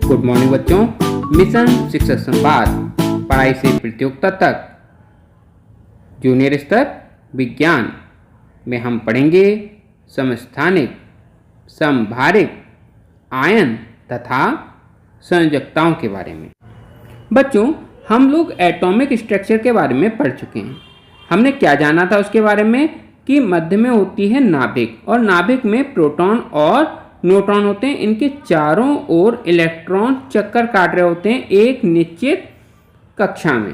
Good morning बच्चों। Mission शिक्षक संवाद, पढ़ाई से प्रतियोगिता तक, जूनियर स्तर विज्ञान में हम पढ़ेंगे समस्थानिक, समभारिक, आयन तथा संयोजकताओं के बारे में। बच्चों, हम लोग एटॉमिक स्ट्रक्चर के बारे में पढ़ चुके हैं। हमने क्या जाना था उसके बारे में कि मध्य में होती है नाभिक, और नाभिक में प्रोटॉन और न्यूट्रॉन होते हैं। इनके चारों ओर इलेक्ट्रॉन चक्कर काट रहे होते हैं एक निश्चित कक्षा में,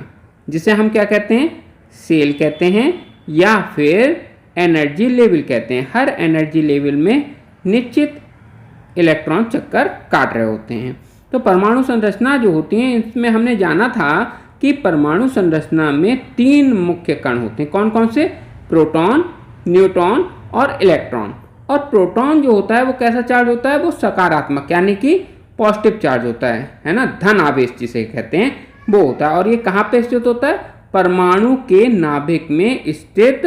जिसे हम क्या कहते हैं, सेल कहते हैं या फिर एनर्जी लेवल कहते हैं। हर एनर्जी लेवल में निश्चित इलेक्ट्रॉन चक्कर काट रहे होते हैं। तो परमाणु संरचना जो होती है, इसमें हमने जाना था कि परमाणु संरचना में 3 मुख्य कण होते हैं। कौन कौन से? प्रोटॉन, न्यूट्रॉन और इलेक्ट्रॉन। और प्रोटॉन जो होता है वो कैसा चार्ज होता है? वो सकारात्मक यानी कि पॉजिटिव चार्ज होता है ना, धन आवेश जिसे कहते हैं वो होता है। और ये कहाँ पे स्थित होता है? परमाणु के नाभिक में स्थित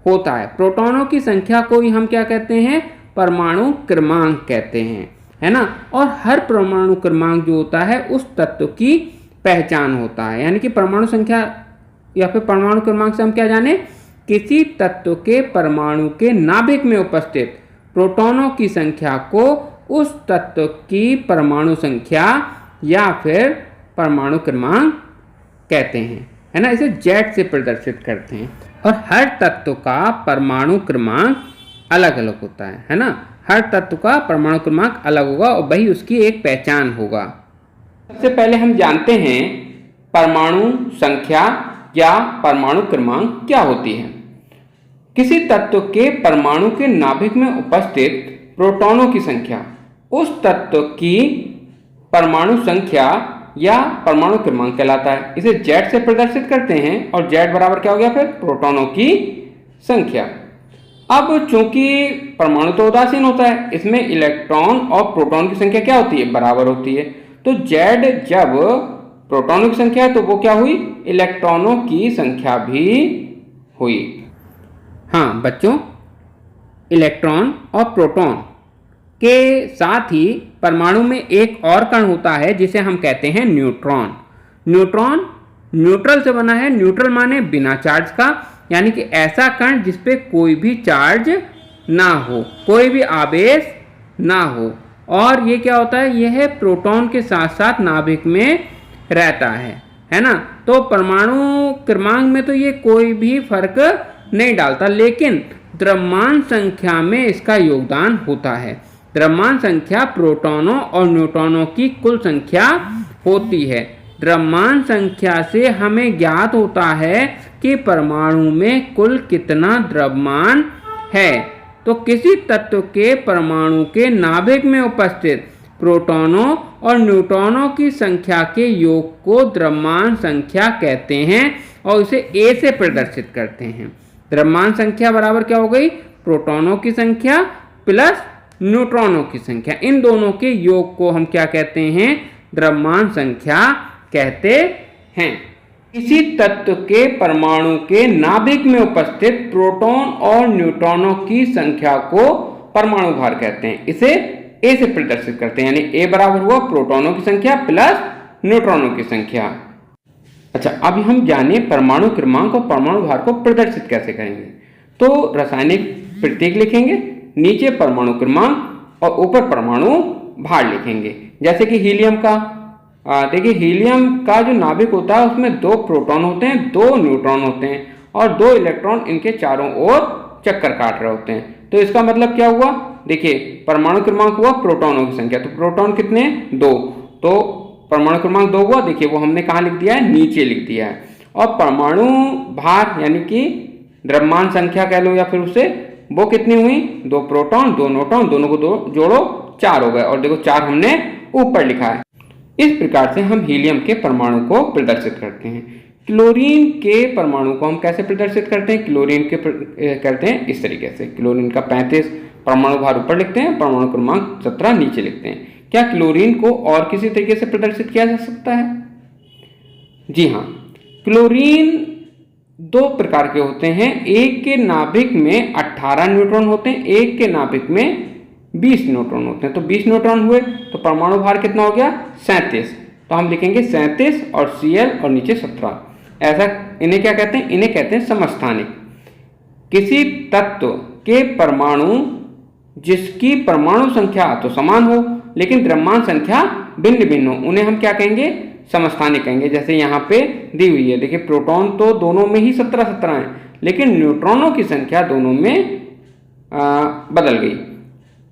होता है। प्रोटॉनों की संख्या को ही हम क्या कहते हैं? परमाणु क्रमांक कहते हैं, है ना। और हर परमाणु क्रमांक जो होता है उस तत्व की पहचान होता है। यानी कि परमाणु संख्या या फिर परमाणु क्रमांक से हम क्या जाने? किसी तत्व के परमाणु के नाभिक में उपस्थित प्रोटॉनों की संख्या को उस तत्व की परमाणु संख्या या फिर परमाणु क्रमांक कहते हैं, है ना। इसे जेड से प्रदर्शित करते हैं। और हर तत्व का परमाणु क्रमांक अलग अलग होता है ना। हर तत्व का परमाणु क्रमांक अलग होगा और वही उसकी एक पहचान होगा। सबसे पहले हम जानते हैं परमाणु संख्या या परमाणु क्रमांक क्या होती है। किसी तत्व के परमाणु के नाभिक में उपस्थित प्रोटॉनों की संख्या उस तत्व की परमाणु संख्या या परमाणु क्रमांक कहलाता है। इसे जेड से प्रदर्शित करते हैं और जेड बराबर क्या हो गया फिर? प्रोटॉनों की संख्या। अब चूंकि परमाणु तो उदासीन होता है, इसमें इलेक्ट्रॉन और प्रोटॉन की संख्या क्या होती है? बराबर होती है। तो जेड जब प्रोटॉनों की संख्या है तो वो क्या हुई? इलेक्ट्रॉनों की संख्या भी हुई। हाँ बच्चों, इलेक्ट्रॉन और प्रोटॉन के साथ ही परमाणु में एक और कण होता है जिसे हम कहते हैं न्यूट्रॉन। न्यूट्रॉन न्यूट्रल से बना है। न्यूट्रल माने बिना चार्ज का, यानी कि ऐसा कण जिस पे कोई भी चार्ज ना हो, कोई भी आवेश ना हो। और ये क्या होता है? यह प्रोटॉन के साथ साथ नाभिक में रहता है ना। तो परमाणु क्रमांक में तो ये कोई भी फर्क नहीं डालता, लेकिन द्रव्यमान संख्या में इसका योगदान होता है। द्रव्यमान संख्या प्रोटॉनों और न्यूट्रॉनों की कुल संख्या होती है। द्रव्यमान संख्या से हमें ज्ञात होता है कि परमाणु में कुल कितना द्रव्यमान है। तो किसी तत्व के परमाणु के नाभिक में उपस्थित प्रोटॉनों और न्यूट्रॉनों की संख्या के योग को द्रव्यमान संख्या कहते हैं और इसे ए से प्रदर्शित करते हैं। द्रव्यमान संख्या बराबर क्या हो गई? प्रोटॉनों की संख्या प्लस न्यूट्रॉनों की संख्या। इन दोनों के योग को हम क्या कहते हैं? द्रव्यमान संख्या कहते हैं। किसी तत्व के परमाणु के नाभिक में उपस्थित प्रोटॉन और न्यूट्रॉनों की संख्या को परमाणु भार कहते हैं। इसे ए से प्रदर्शित करते हैं, यानी ए बराबर हुआ प्रोटॉनों की संख्या प्लस न्यूट्रॉनों की संख्या। अच्छा, अब हम जाने परमाणु क्रमांक और परमाणु भार को प्रदर्शित कैसे करेंगे। तो रासायनिक प्रतीक लिखेंगे, नीचे परमाणु क्रमांक और ऊपर परमाणु भार लिखेंगे। जैसे कि हीलियम का, देखिए हीलियम का जो नाभिक होता है उसमें 2 प्रोटॉन होते हैं, 2 न्यूट्रॉन होते हैं और 2 इलेक्ट्रॉन इनके चारों ओर चक्कर काट रहे होते हैं। तो इसका मतलब क्या हुआ? देखिए परमाणु क्रमांक हुआ प्रोटॉनों की संख्या, तो प्रोटॉन कितने? 2। तो परमाणु क्रमांक 2 हुआ, देखिए वो हमने कहाँ लिख दिया है? नीचे लिख दिया है। और परमाणु भार यानी कि द्रव्यमान संख्या कह लो या फिर उससे, वो कितनी हुई? 2 प्रोटॉन 2 न्यूट्रॉन, दोनों को 2 जोड़ो 4 हो गए। और देखो 4 हमने ऊपर लिखा है। इस प्रकार से हम हीलियम के परमाणु को प्रदर्शित करते हैं। क्लोरीन के परमाणु को हम कैसे प्रदर्शित करते हैं? क्लोरीन के करते हैं इस तरीके से। क्लोरीन का 35 परमाणु भार ऊपर लिखते हैं, परमाणु क्रमांक 17 नीचे लिखते हैं। क्या क्लोरीन को और किसी तरीके से प्रदर्शित किया जा सकता है? जी हाँ, क्लोरीन 2 प्रकार के होते हैं। एक के नाभिक में 18 न्यूट्रॉन होते हैं, एक के नाभिक में 20 न्यूट्रॉन होते हैं। तो 20 न्यूट्रॉन हुए तो परमाणु भार कितना हो गया? 37। तो हम लिखेंगे 37 और Cl और नीचे 17। ऐसा इन्हें क्या कहते हैं? इन्हें कहते हैं समस्थानिक। किसी तत्व के परमाणु जिसकी परमाणु संख्या तो समान हो लेकिन द्रव्यमान संख्या भिन्न भिन्न हो, उन्हें हम क्या कहेंगे? समस्थानिक कहेंगे। जैसे यहाँ पे दी हुई है, देखिए प्रोटॉन तो दोनों में ही 17-17 है, लेकिन न्यूट्रॉनों की संख्या दोनों में बदल गई।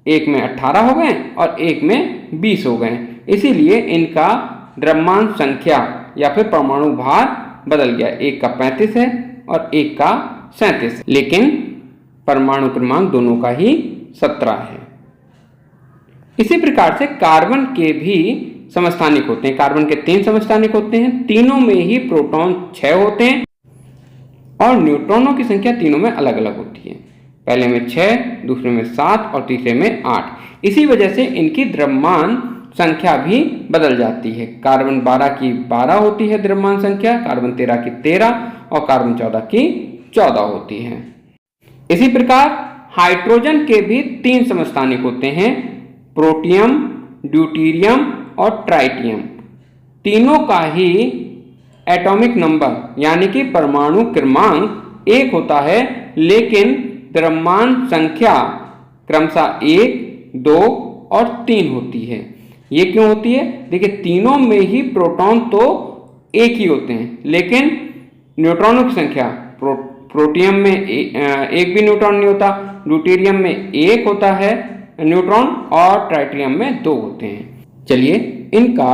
एक में 18 हो गए और एक में 20 हो गए। इसीलिए इनका द्रव्यमान संख्या या फिर परमाणु भार बदल गया। एक का 35 है और एक का 37, लेकिन परमाणु क्रमांक दोनों का ही 17 है। इसी प्रकार से कार्बन के भी समस्थानिक होते हैं। कार्बन के 3 समस्थानिक होते हैं। तीनों में ही प्रोटॉन 6 होते हैं और न्यूट्रॉनों की संख्या तीनों में अलग अलग होती है। पहले में 6, दूसरे में 7 और तीसरे में 8। इसी वजह से इनकी द्रव्यमान संख्या भी बदल जाती है। कार्बन 12 की 12 होती है द्रव्यमान संख्या, कार्बन 13 की 13 और कार्बन 14 की 14 होती है। इसी प्रकार हाइड्रोजन के भी 3 समस्थानिक होते हैं, प्रोटियम, ड्यूटेरियम और ट्राइटियम। तीनों का ही एटॉमिक नंबर यानी कि परमाणु क्रमांक 1 होता है, लेकिन द्रव्यमान संख्या क्रमशः 1, 2 और 3 होती है। ये क्यों होती है? देखिए तीनों में ही प्रोटॉन तो एक ही होते हैं, लेकिन न्यूट्रॉनों की संख्या प्रोटियम में एक भी न्यूट्रॉन नहीं होता, ड्यूटेरियम में 1 होता है न्यूट्रॉन और ट्राइटियम में 2 होते हैं। चलिए इनका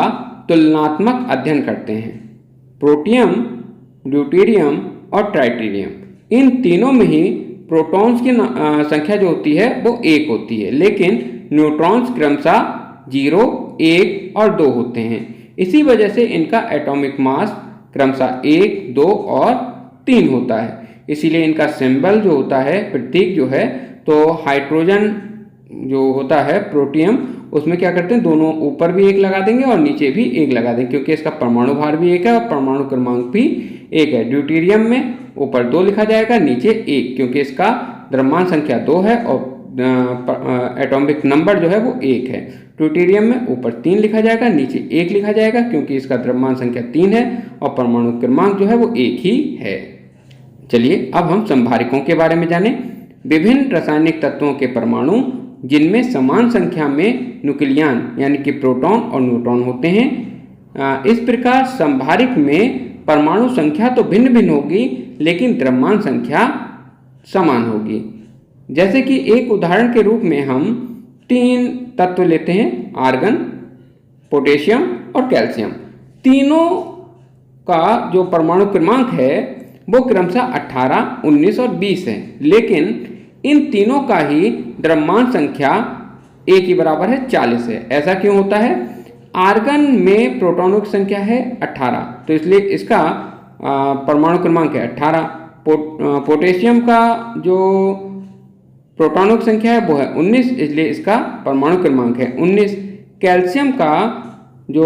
तुलनात्मक अध्ययन करते हैं। प्रोटियम, ड्यूटेरियम और ट्राइटियम, इन तीनों में ही प्रोटॉन्स की संख्या जो होती है वो 1 होती है, लेकिन न्यूट्रॉन्स क्रमशः 0, 1 और 2 होते हैं। इसी वजह से इनका एटॉमिक मास क्रमशः 1, 2 और 3 होता है। इसीलिए इनका सिंबल जो होता है, प्रतीक जो है, तो हाइड्रोजन जो होता है प्रोटियम, उसमें क्या करते हैं, दोनों ऊपर भी 1 लगा देंगे और नीचे भी 1 लगा देंगे, क्योंकि इसका परमाणु भार भी 1 है और परमाणु क्रमांक भी 1 है। ड्यूटेरियम में ऊपर 2 लिखा जाएगा, नीचे 1, क्योंकि इसका द्रव्यमान संख्या 2 है और एटॉमिक नंबर जो है वो 1 है। ड्यूटेरियम में ऊपर 3 लिखा जाएगा, नीचे 1 लिखा जाएगा, क्योंकि इसका द्रव्यमान संख्या 3 है और परमाणु क्रमांक जो है वो 1 ही है। चलिए अब हम संभारिकों के बारे में जानें। विभिन्न रासायनिक तत्वों के परमाणु जिनमें समान संख्या में न्यूक्लियन यानी कि प्रोटॉन और न्यूट्रॉन होते हैं। इस प्रकार संभारिक में परमाणु संख्या तो भिन्न भिन्न होगी, लेकिन द्रव्यमान संख्या समान होगी। जैसे कि एक उदाहरण के रूप में हम 3 तत्व लेते हैं, आर्गन, पोटेशियम और कैल्शियम। तीनों का जो परमाणु क्रमांक है वो क्रमशः 18, 19 और 20 है, लेकिन इन तीनों का ही द्रव्यमान संख्या एक ही बराबर है, 40 है। ऐसा क्यों होता है? आर्गन में प्रोटॉनों की संख्या है 18, तो इसलिए इसका परमाणु क्रमांक है 18। पोटेशियम का जो प्रोटॉनों की संख्या है वो है 19, इसलिए इसका परमाणु क्रमांक है 19। कैल्शियम का जो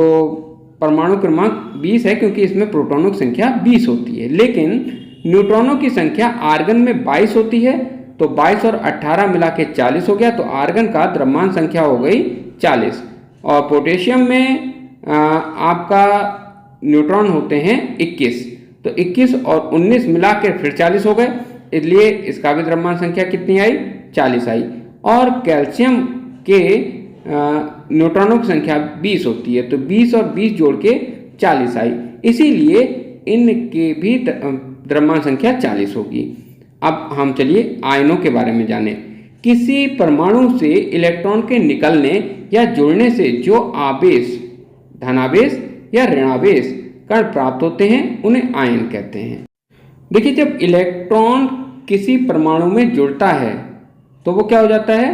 परमाणु क्रमांक 20 है, क्योंकि इसमें प्रोटॉनों की संख्या 20 होती है, लेकिन न्यूट्रॉनों की संख्या आर्गन में 22 होती है, तो 22 और 18 मिला के 40 हो गया, तो आर्गन का द्रव्यमान संख्या हो गई 40। और पोटेशियम में आपका न्यूट्रॉन होते हैं 21, तो 21 और 19 मिला के फिर 40 हो गए, इसलिए इसका भी द्रव्यमान संख्या कितनी आई? 40 आई। और कैल्शियम के न्यूट्रॉनों की संख्या 20 होती है, तो 20 और 20 जोड़ के 40 आई, इसीलिए इनके भी द्रव्यमान संख्या 40 होगी। अब हम चलिए आयनों के बारे में जानें। किसी परमाणु से इलेक्ट्रॉन के निकलने या जुड़ने से जो आवेश, धनावेश या ऋणावेश कण प्राप्त होते हैं उन्हें आयन कहते हैं। देखिए जब इलेक्ट्रॉन किसी परमाणु में जुड़ता है तो वो क्या हो जाता है?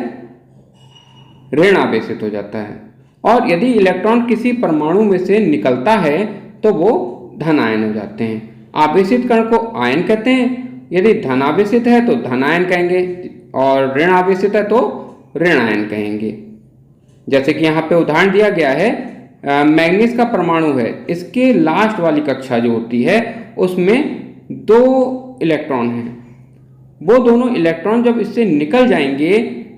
ऋण आवेशित हो जाता है, और यदि इलेक्ट्रॉन किसी परमाणु में से निकलता है तो वो धन आयन हो जाते हैं। आवेशित कण को आयन कहते हैं। यदि धन आवेशित है तो धन आयन कहेंगे और ऋण आवेशित है तो ऋण आयन कहेंगे। जैसे कि यहाँ पे उदाहरण दिया गया है, मैग्नीज का परमाणु है, इसके लास्ट वाली कक्षा जो होती है उसमें 2 इलेक्ट्रॉन हैं। वो दोनों इलेक्ट्रॉन जब इससे निकल जाएंगे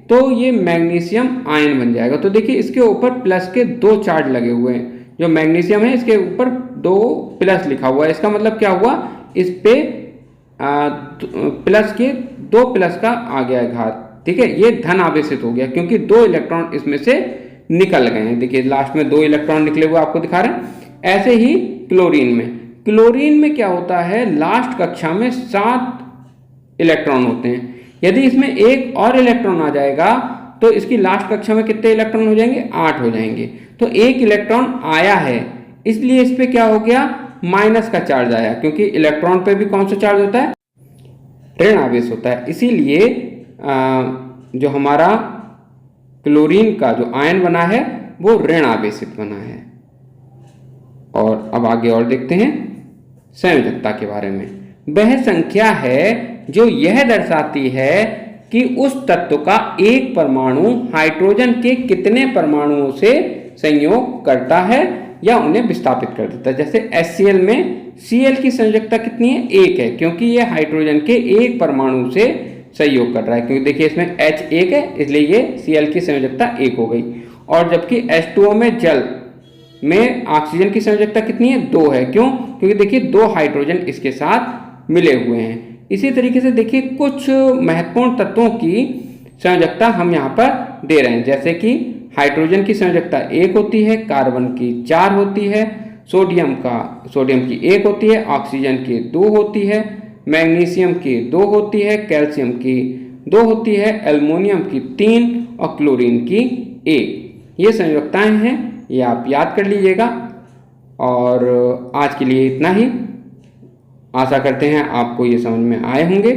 तो ये मैग्नीशियम आयन बन जाएगा। तो देखिए इसके ऊपर प्लस के 2 चार्ज लगे हुए हैं, जो मैग्नीशियम है इसके ऊपर 2 प्लस लिखा हुआ है। इसका मतलब क्या हुआ, इस पे प्लस के 2 प्लस का आ गया है घात, ठीक है। ये धन आवेशित हो गया क्योंकि 2 इलेक्ट्रॉन इसमें से निकल गए हैं। देखिए लास्ट में 2 इलेक्ट्रॉन निकले हुए आपको दिखा रहे हैं। ऐसे ही क्लोरीन में क्या होता है, लास्ट कक्षा में 7 इलेक्ट्रॉन होते हैं। यदि इसमें एक और इलेक्ट्रॉन आ जाएगा तो इसकी लास्ट कक्षा में कितने इलेक्ट्रॉन हो जाएंगे, 8 हो जाएंगे। तो एक इलेक्ट्रॉन आया है इसलिए इस पे क्या हो गया, माइनस का चार्ज आया, क्योंकि इलेक्ट्रॉन पे भी कौन सा चार्ज होता है, ऋण आवेश होता है। इसीलिए जो हमारा क्लोरीन का जो आयन बना है वो ऋण आवेशित बना है। और अब आगे और देखते हैं संयोजकता के बारे में। वह संख्या है जो यह दर्शाती है कि उस तत्व का एक परमाणु हाइड्रोजन के कितने परमाणुओं से संयोग करता है या उन्हें विस्थापित कर देता है। जैसे HCl में Cl की संयोजकता कितनी है, 1 है, क्योंकि ये हाइड्रोजन के एक परमाणु से संयोग कर रहा है। क्योंकि देखिए इसमें H 1 है इसलिए ये Cl की संयोजकता 1 हो गई। और जबकि H2O में जल में ऑक्सीजन की संयोजकता कितनी है, 2 है। क्यों, क्योंकि देखिए 2 हाइड्रोजन इसके साथ मिले हुए हैं। इसी तरीके से देखिए कुछ महत्वपूर्ण तत्वों की संयोजकता हम यहाँ पर दे रहे हैं। जैसे कि हाइड्रोजन की संयोजकता 1 होती है, कार्बन की 4 होती है, सोडियम की 1 होती है, ऑक्सीजन की 2 होती है, मैग्नीशियम की 2 होती है, कैल्शियम की 2 होती है, एल्युमिनियम की 3 और क्लोरीन की 1। ये संयोजकताएं हैं, ये आप याद कर लीजिएगा। और आज के लिए इतना ही। आशा करते हैं आपको ये समझ में आए होंगे।